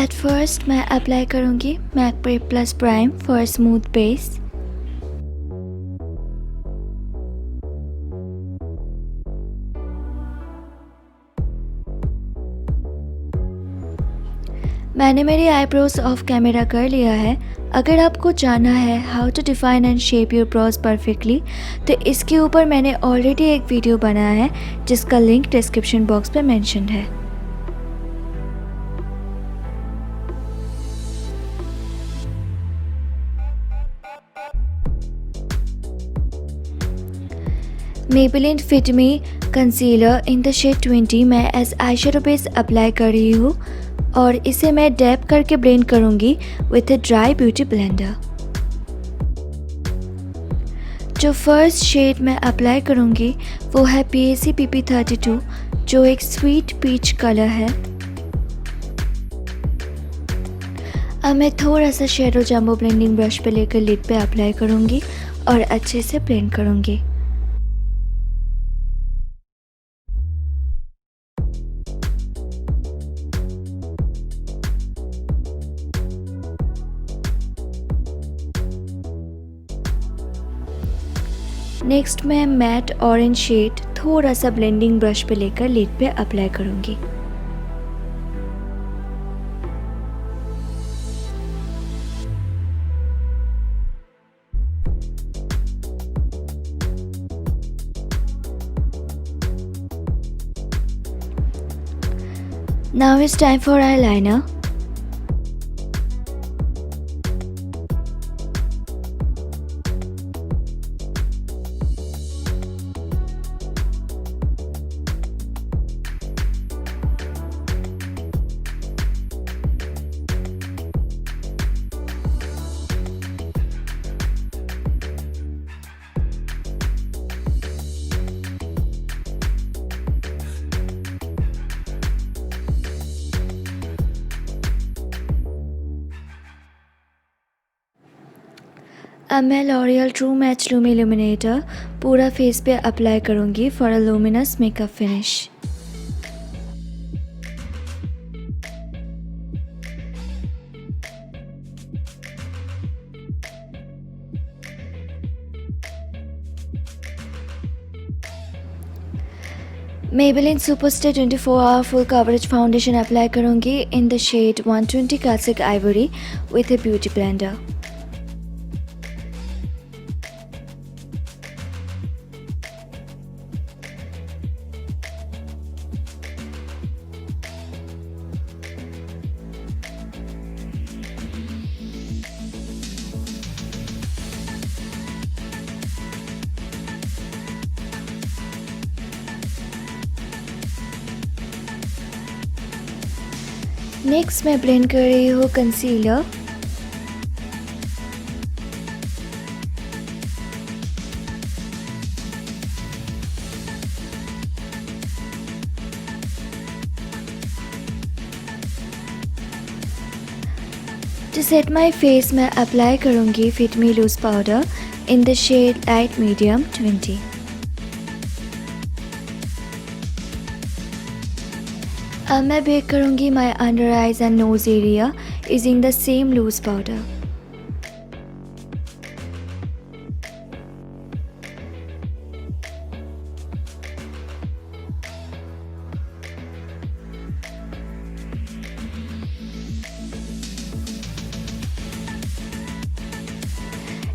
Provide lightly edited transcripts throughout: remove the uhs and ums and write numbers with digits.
Eight first मैं apply करूँगी Mac plus prime for smooth base. मैंने मेरी आईब्रोज ऑफ कैमरा कर लिया है। अगर आपको जानना है how to define and shape your brows perfectly तो इसके ऊपर मैंने ऑलरेडी एक वीडियो बनाया है जिसका लिंक डिस्क्रिप्शन बॉक्स पे मेंशन है। Maybelline Fit Me concealer in the shade 20 मैं as eye shadow base apply कर रही हूँ और इसे मैं डैप करके ब्लेंड करूँगी with a dry beauty blender. जो फर्स्ट शेड मैं अप्लाई करूँगी वो है PAC PP32 जो एक स्वीट पीच कलर है। अब मैं थोड़ा सा शेडो जंबो ब्लेंडिंग ब्रश पे लेकर लिड पे अप्लाई करूँगी और अच्छे से ब्लेंड करूँगी। नेक्स्ट मैं मैट ऑरेंज शेड थोड़ा सा ब्लेंडिंग ब्रश पे लेकर लिड पे अप्लाई करूँगी। Now it's time for eyeliner. अब मैं L'Oreal true match Lumi illuminator पूरा फेस पे अप्लाई करूँगी for a luminous makeup finish. Maybelline Superstay 24 hour full coverage foundation apply करूँगी in the shade 120 classic ivory with a beauty blender. Next मैं blend कर रही हूँ concealer. To set my face मैं apply करूँगी fit me loose powder in the shade light medium 20। अब मैं bake करूँगी my under eyes and knows area using the same loose powder.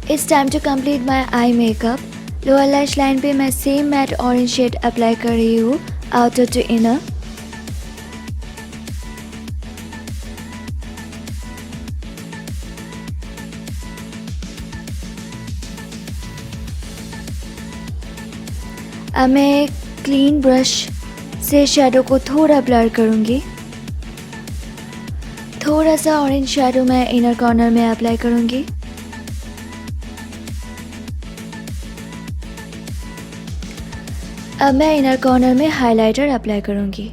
It's time to complete my eye makeup. Lower lash line पे मैं same matte orange shade apply कर रही हूँ outer to inner. अब मैं क्लीन ब्रश से shadow को थोड़ा ब्लर करूँगी। थोड़ा सा ऑरेंज शैडो मैं इनर कॉर्नर में अप्लाई करूँगी। अब मैं इनर कॉर्नर में हाइलाइटर अप्लाई करूँगी।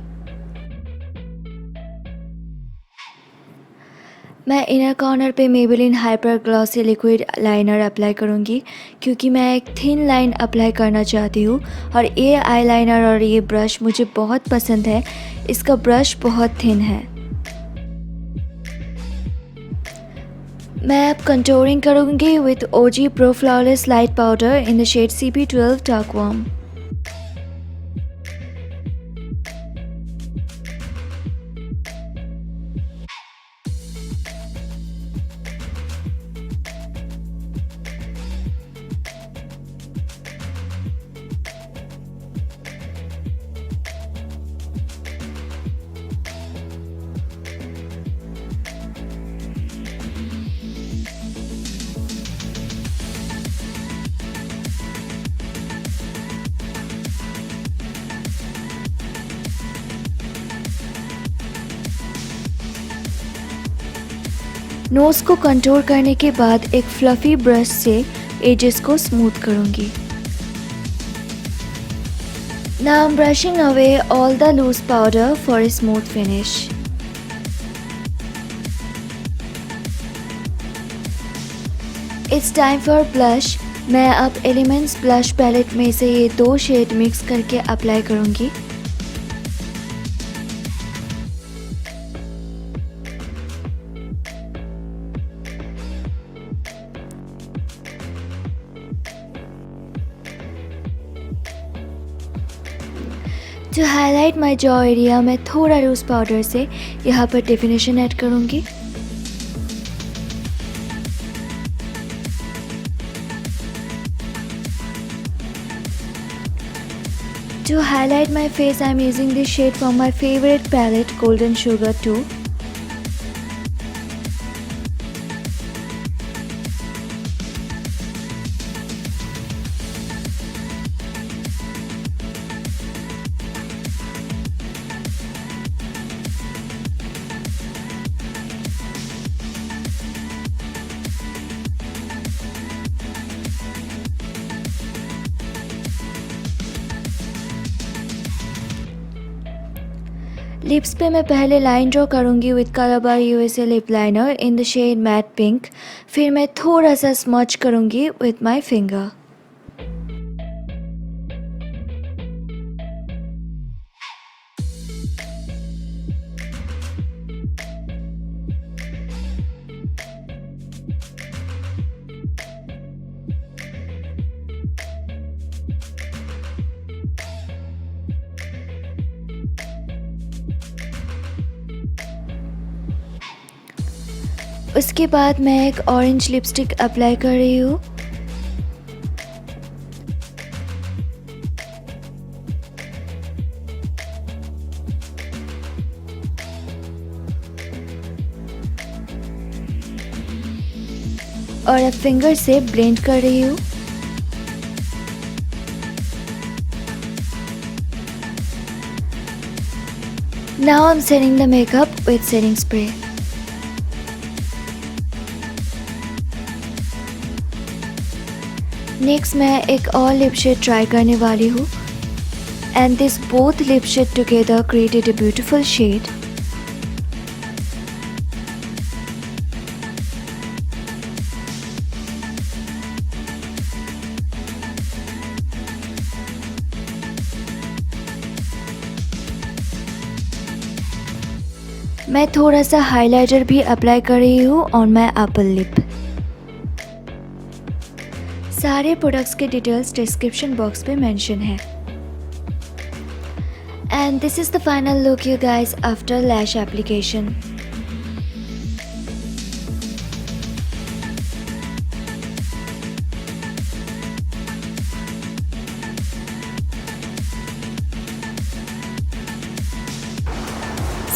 मैं इनर कॉर्नर पे Maybelline hyper glossy liquid liner apply करूँगी क्योंकि मैं एक थिन लाइन अप्लाई करना चाहती हूँ और ये आईलाइनर और ये ब्रश मुझे बहुत पसंद है। इसका ब्रश बहुत थिन है। मैं अब कंटूरिंग करूँगी with OG Pro Flawless Light Powder in the shade CP12 Dark Warm. Nose को कंटूर करने के बाद एक फ्लफी ब्रश से एजेस को स्मूथ करूँगी. Now I'm brushing away all the loose powder for a smooth finish. It's time for blush. मैं अब एलिमेंट्स ब्लश पैलेट में से ये 2 शेड मिक्स करके अप्लाई करूँगी. To highlight my jaw area मैं थोड़ा लूज पाउडर से यहाँ पर डेफिनेशन ऐड करूँगी. To highlight my face I'm using this shade from my favorite palette Golden Sugar 2. Lips पे मैं पहले लाइन ड्रॉ करूँगी with Colorbar USA lip liner in the shade matte pink. फिर मैं थोड़ा सा स्मच करूँगी विथ माय फिंगर. उसके बाद मैं एक ऑरेंज लिपस्टिक अप्लाई कर रही हूँ. और अब फिंगर से ब्लेंड कर रही हूँ. Now I'm setting the makeup with setting spray. Next मैं एक और लिप शेड ट्राई करने वाली हूँ and this both lip shade together created a beautiful shade. मैं थोड़ा सा हाइलाइटर भी अप्लाई कर रही हूँ ऑन माई अपर लिप. सारे प्रोडक्ट्स के डिटेल्स डिस्क्रिप्शन बॉक्स पे मेंशन है. And this is the final look you guys after lash application.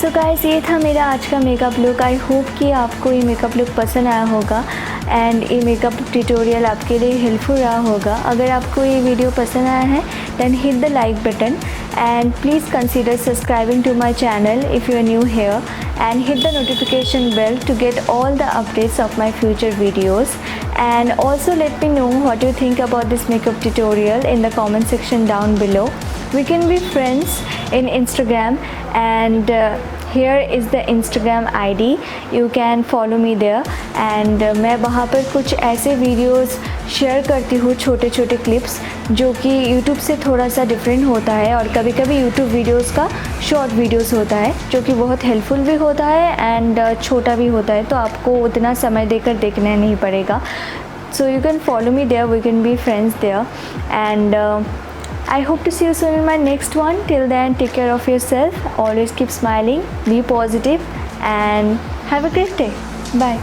So guys ये था मेरा आज का मेकअप लुक. आई होप कि आपको ये मेकअप लुक पसंद आया होगा एंड ये मेकअप ट्यूटोरियल आपके लिए हेल्पफुल रहा होगा. अगर आपको ये वीडियो पसंद आया है then hit the like button and please consider subscribing to my channel if you are new here and hit the notification bell to get all the updates of my future videos. And also let me know what you think about this makeup tutorial in the comment section down below. We can be friends in Instagram and here is the Instagram ID. You can follow me there and मैं वहाँ पर कुछ ऐसे videos share करती हूँ छोटे छोटे clips जो कि यूट्यूब से थोड़ा सा डिफरेंट होता है, और कभी कभी यूट्यूब वीडियोस का शॉर्ट वीडियोस होता है जो कि बहुत हेल्पफुल भी होता है एंड छोटा भी होता है, तो आपको उतना समय देकर देखना नहीं पड़ेगा. So you can follow me there, we can be friends there, and I hope to see you soon in my next one. Till then, take care of yourself, always keep smiling, be positive, and have a great day. Bye.